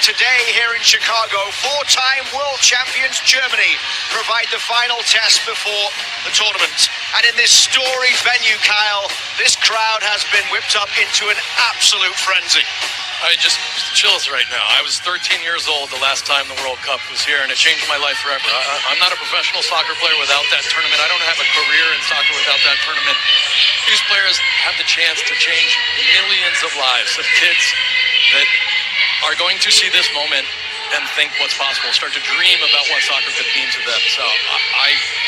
Today here in Chicago, four-time world champions Germany provide the final test before the tournament. And in this storied venue, Kyle, this crowd has been whipped up into an absolute frenzy. I just chills right now. I was 13 years old the last time the World Cup was here, and it changed my life forever. I'm not a professional soccer player without that tournament. I don't have a career in soccer without that tournament. These players have the chance to change millions of lives of kids that are going to see this moment and think what's possible, start to dream about what soccer could mean to them. So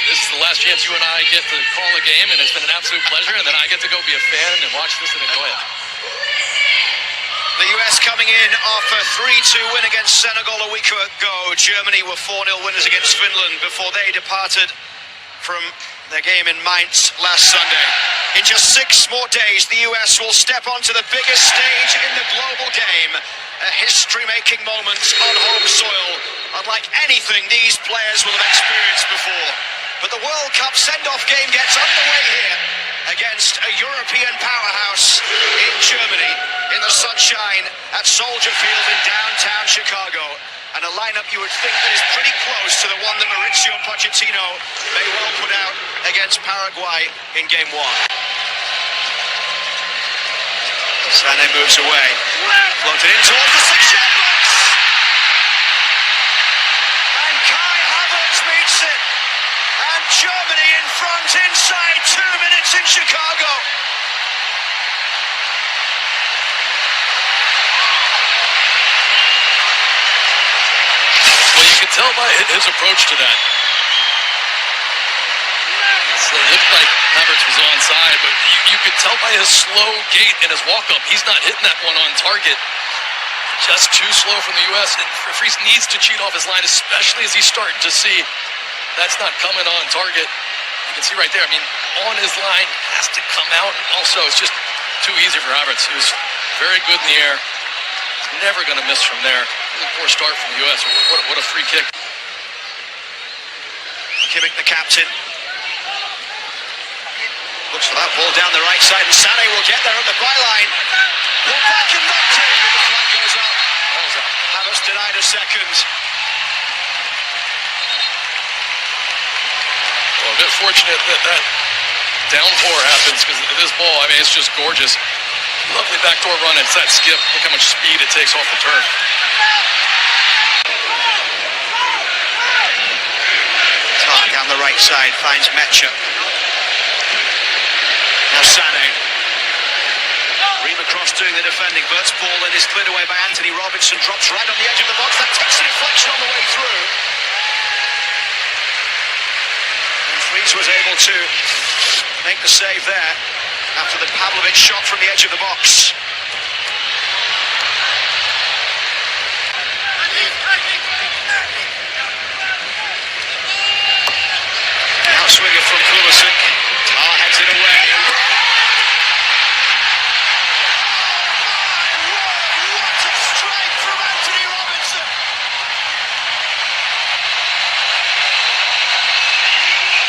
this is the last chance you and I get to call a game, and it's been an absolute pleasure, and then I get to go be a fan and watch this and enjoy it. The US coming in off a 3-2 win against Senegal a week ago. Germany were 4-0 winners against Finland before they departed from their game in Mainz last Sunday. In just 6 more days, the US will step onto the biggest stage in the global game. A history-making moment on home soil, unlike anything these players will have experienced before. But the World Cup send-off game gets underway here against a European powerhouse in Germany, in the sunshine at Soldier Field in downtown Chicago. And a lineup you would think that is pretty close to the one that Mauricio Pochettino may well put out against Paraguay in Game 1. Sané moves away, floated in towards the 6-yard box. And Kai Havertz meets it. And Germany in front inside 2 minutes in Chicago. Well, you could tell by his approach to that. So it looked like Havertz was onside, but you could tell by his slow gait and his walk-up, he's not hitting that one on target. Just too slow from the U.S. And Fries needs to cheat off his line, especially as he's starting to see that's not coming on target. You can see right there, I mean, on his line has to come out. And also, it's just too easy for Havertz, who's very good in the air. He's never going to miss from there. Really poor start from the U.S. What a free kick. Kimmich, the captain. Looks for that ball down the right side, and Sané will get there at the byline. Pulled back and knocked in, but the flag goes up. Havertz denied a second. Well, a bit fortunate that downpour happens, because this ball, I mean, it's just gorgeous. Lovely backdoor run. It's that skip. Look how much speed it takes off the turf. Tar down the right side finds Mecha. Now Sané. Ream across doing the defending. Bert's ball that is cleared away by Anthony Robinson. Drops right on the edge of the box. That takes a deflection on the way through. And Fries was able to make the save there after the Pavlovic shot from the edge of the box. Now swinging from Pulisic. Tar heads it away. What a strike from Anthony Robinson.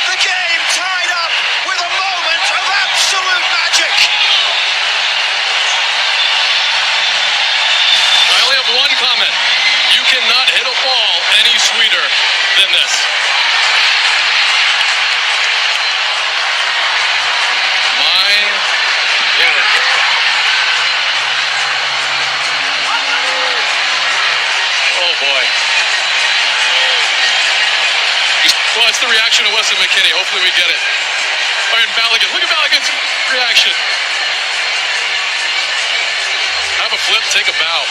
The game tied up with a moment of absolute magic. I only have one comment. You cannot hit a ball any sweeter than this. My word. Oh boy. Well, it's the reaction of Weston McKennie. Hopefully we get it. All right, Balogun. Look at Balogun's reaction. Have a flip, take a bow.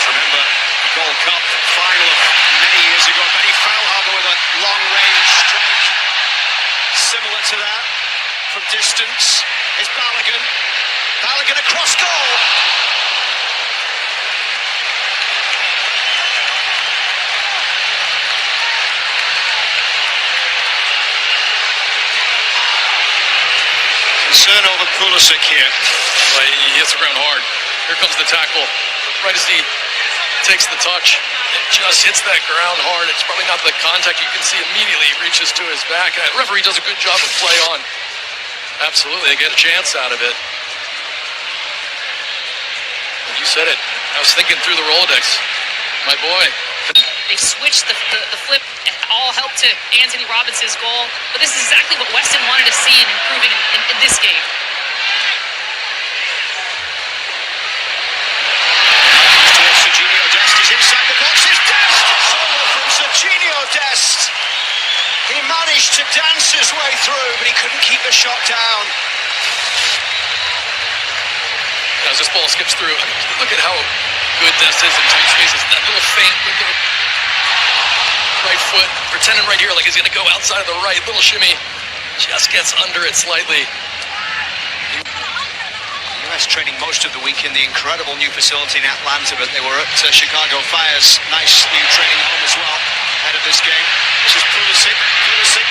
Remember the Gold Cup final of many years ago. Benny Feilhaber with a long-range strike similar to that from distance. Is Balogun. Balogun across goal. Concern over Pulisic here. Well, he hits the ground hard. Here comes the tackle. Right as he takes the touch, It just hits that ground hard. It's probably not the contact you can see immediately. He reaches to his back. The referee does a good job of play on. Absolutely, they get a chance out of it. But you said it. I was thinking through the Rolodex. My boy. They switched the flip, and all helped to Anthony Robinson's goal. But this is exactly what Weston wanted to see in improving in this game. Serginho Dest is inside the box. It's Dest! A solo from Serginho Dest. He managed to dance his way through, but he couldn't keep the shot down. As this ball skips through, look at how good Dest is in tight spaces. That little feint with the right foot, pretending right here like he's going to go outside of the right. Little shimmy, just gets under it slightly. US training most of the week in the incredible new facility in Atlanta, but they were at Chicago Fire's nice new training home as well ahead of this game. This is Pulisic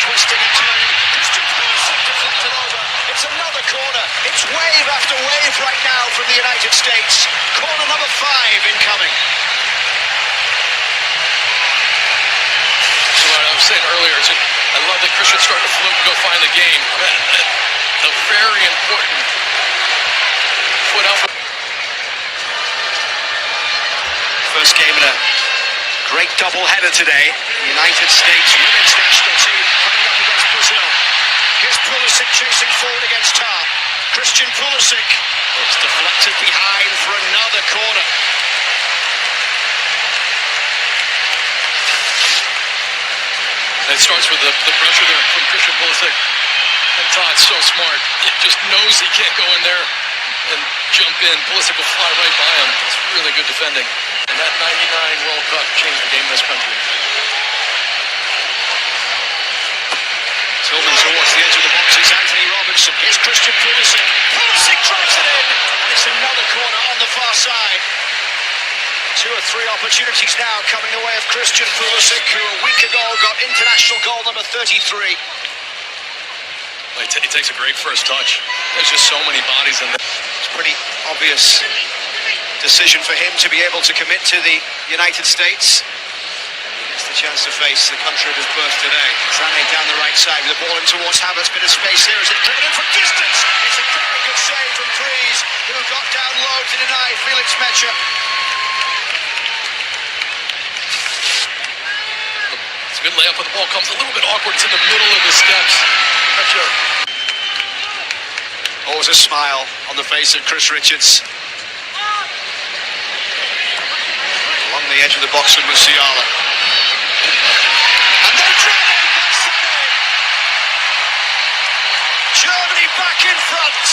twisting and turning. Christian Pulisic deflected over. It's another corner. It's wave after wave right now from the United States. Corner number 5 incoming. So I was saying earlier, I love that Christian's starting to float and go find the game. A very important foot out. First game in a great double-header today. The United States women's national team coming up against Brazil. Here's Pulisic chasing forward against Tar. Christian Pulisic. It's deflected behind for another corner. It starts with the pressure there from Christian Pulisic. And Todd's so smart. He just knows he can't go in there and jump in. Pulisic will fly right by him. It's really good defending. And that 99 World Cup changed the game in this country. Tillman towards the edge of the box is Anthony Robinson. Here's Christian Pulisic. Pulisic drives it in. And it's another corner on the far side. 2 or 3 opportunities now coming the way of Christian Pulisic, who a week ago got international goal number 33. He takes a great first touch. There's just so many bodies in there. It's a pretty obvious decision for him to be able to commit to the United States. He gets the chance to face the country of his birth today. Sané down the right side with the ball in towards Havertz. Bit of space here as it's driven in from distance. It's a very good save from Freeze, who got down low to deny Felix Mecha. It's a good layup, but the ball comes a little bit awkward. It's in the middle of the steps. Mecha. Always a smile on the face of Chris Richards. Along the edge of the box with Musiala. And they're driven by Sané. Germany back in front.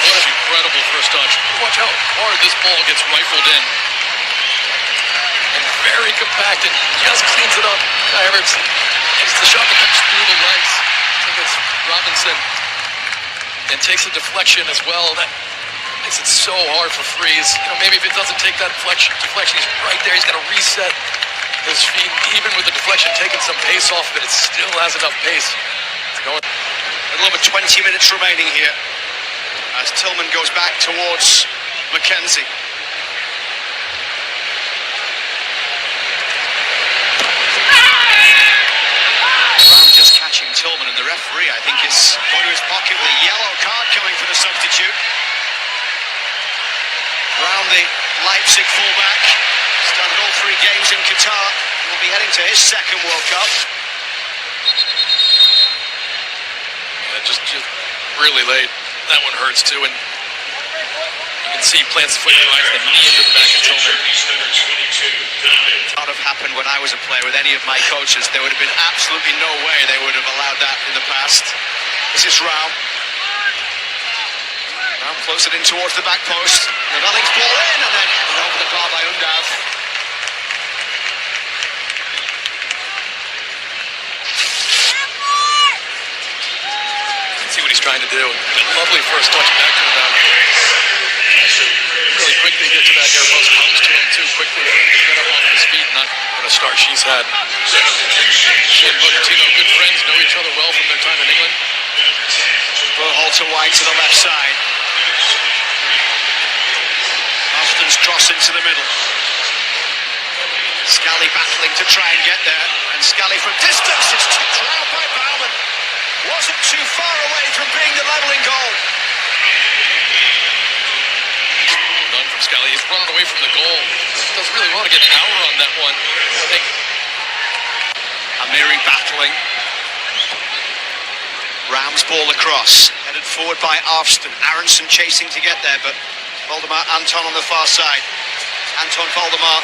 What an incredible first touch. Watch how hard this ball gets rifled in. And very compact and just cleans it up. Havertz. It's the shot that comes through the legs. I think it's Robinson. And takes a deflection as well. That makes it so hard for Freeze. Maybe if it doesn't take that deflection, he's right there. He's got to reset his feet. Even with the deflection, taking some pace off of it, it still has enough pace to go. A little over 20 minutes remaining here as Tillman goes back towards McKenzie. Brown just catching Tillman, and the referee, I think, is going to his pocket with a yellow card coming for the substitute. Brown, the Leipzig fullback, started all 3 games in Qatar, will be heading to his second World Cup. Yeah, just really late. That one hurts too, and you can see he plants the foot and drives the knee into the back of Tillman. That would have happened when I was a player with any of my coaches. There would have been absolutely no way they would have allowed that in the past. This is Raum. Raum floats it in towards the back post. Nevelling's ball in, and then over the bar by Undav. See what he's trying to do. Lovely first touch back to Undav. Really quickly get to that air post. Comes to him too quickly for him to get up off his feet. Not what a start she's had. She and Pochettino, good friends, know each other well from their time in England. Berhalter wide to the left side. Austin's cross into the middle. Scally battling to try and get there, and Scally from distance, it's tipped round by Bauman. Wasn't too far away from being the levelling goal. Done from Scally, he's running away from the goal. Doesn't really want to get power on that one. I think Amiri battling. Rams ball across, headed forward by Arfston. Aronson chasing to get there, but Voldemar Anton on the far side. Anton Voldemar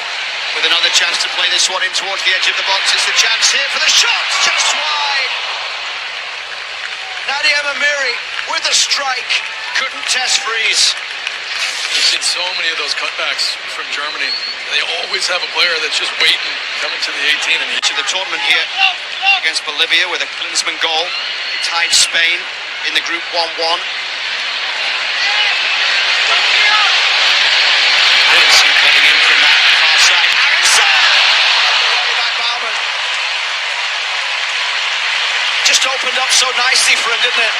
with another chance to play this one in towards the edge of the box. It's the chance here for the shot, just wide. Nadia Amiri with the strike, couldn't test freeze. We've seen so many of those cutbacks from Germany. They always have a player that's just waiting, coming to the 18. And each of the tournament here against Bolivia with a Klinsmann goal. They tied Spain in the group 1-1. Aronson getting in from that far side. Aronson! Away by Bauman. Just opened up so nicely for him, didn't it?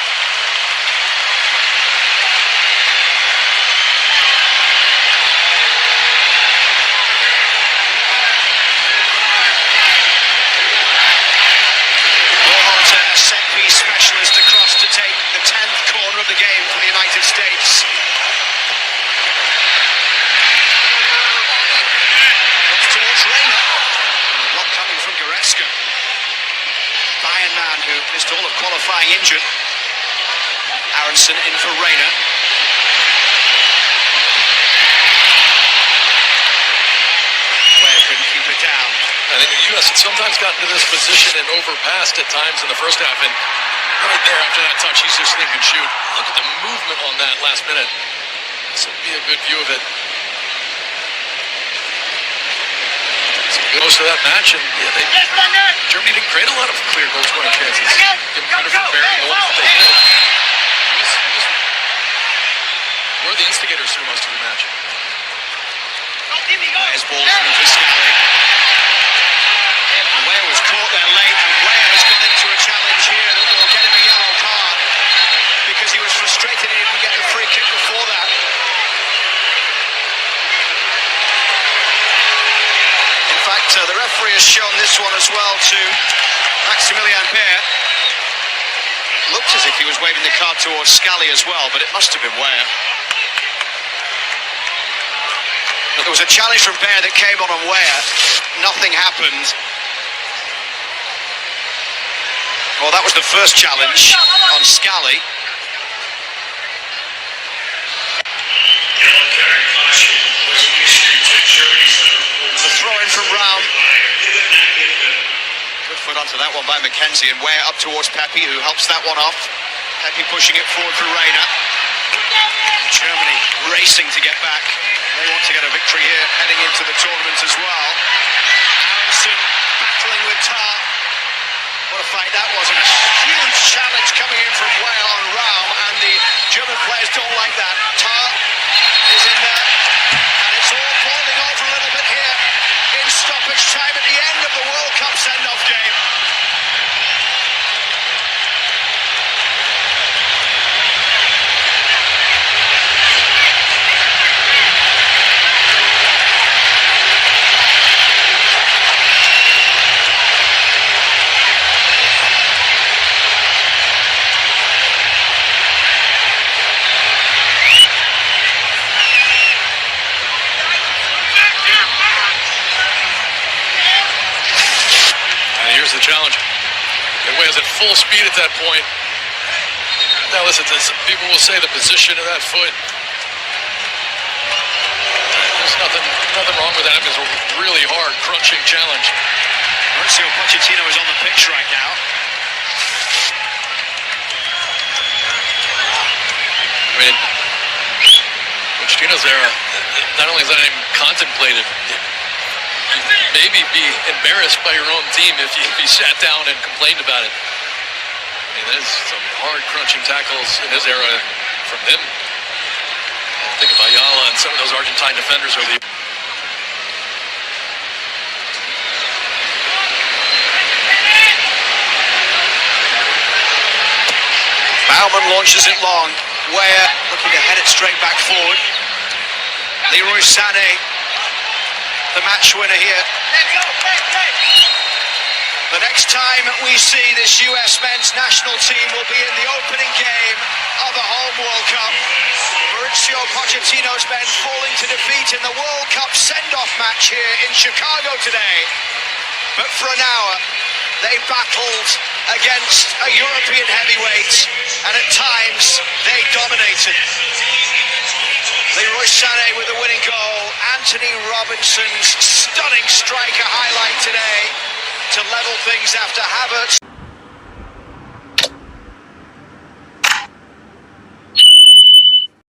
Set-piece specialist across to take the 10th corner of the game for the United States. Looks towards Reina. Block coming from Goretzka. Bayern man who missed all of qualifying injured. Aronson in for Reina. Ware couldn't keep it down. I think the U.S. had sometimes gotten to this position and overpassed at times in the first half, and right there after that touch, he's just thinking shoot. Look at the movement on that last minute. This will be a good view of it. Most of that match, and yeah, Germany didn't create a lot of clear goal scoring chances. Given kind of bearing the ones that they did. We're the instigators through most of the match. Ware's ball through for Scally. Ware was caught there late, and Ware has got into a challenge here that will get him a yellow card because he was frustrated he didn't get the free kick before that. In fact, the referee has shown this one as well to Maximilian Baer. Looked as if he was waving the card towards Scally as well, but it must have been Ware. But there was a challenge from Baer that came on Ware. Nothing happened. Well, that was the first challenge on Scally. The throw-in from Raum. Good foot onto that one by McKenzie, and Ware up towards Pepe, who helps that one off. Pepe pushing it forward for Reina. Germany racing to get back. They want to get a victory here, heading into the tournament as well. Aronson battling with Tar. What a fight that was, and a huge challenge coming in from Ware on Raum, and the German players don't like that. Tar is in there, and it's all boiling over a little bit here in stoppage time at the end of the World Cup send-off game. Here's the challenge. It was at full speed at that point. Now listen to this. People will say the position of that foot. There's nothing wrong with that. It was a really hard, crunching challenge. Mauricio Pochettino is on the pitch right now. I mean, Pochettino's era, not only is that even contemplated, maybe be embarrassed by your own team if you sat down and complained about it. I mean, there's some hard crunching tackles in his era from him. Think of Ayala and some of those Argentine defenders over the... Bauman launches it long. Weah looking to head it straight back forward. Leroy Sané, the match winner here. The next time we see this US men's national team will be in the opening game of a home World Cup. Mauricio Pochettino's men falling to defeat in the World Cup send-off match here in Chicago today. But for an hour, they battled against a European heavyweight, and at times they dominated. Leroy Sané with the winning goal. Anthony Robinson's stunning striker highlight today to level things after Havertz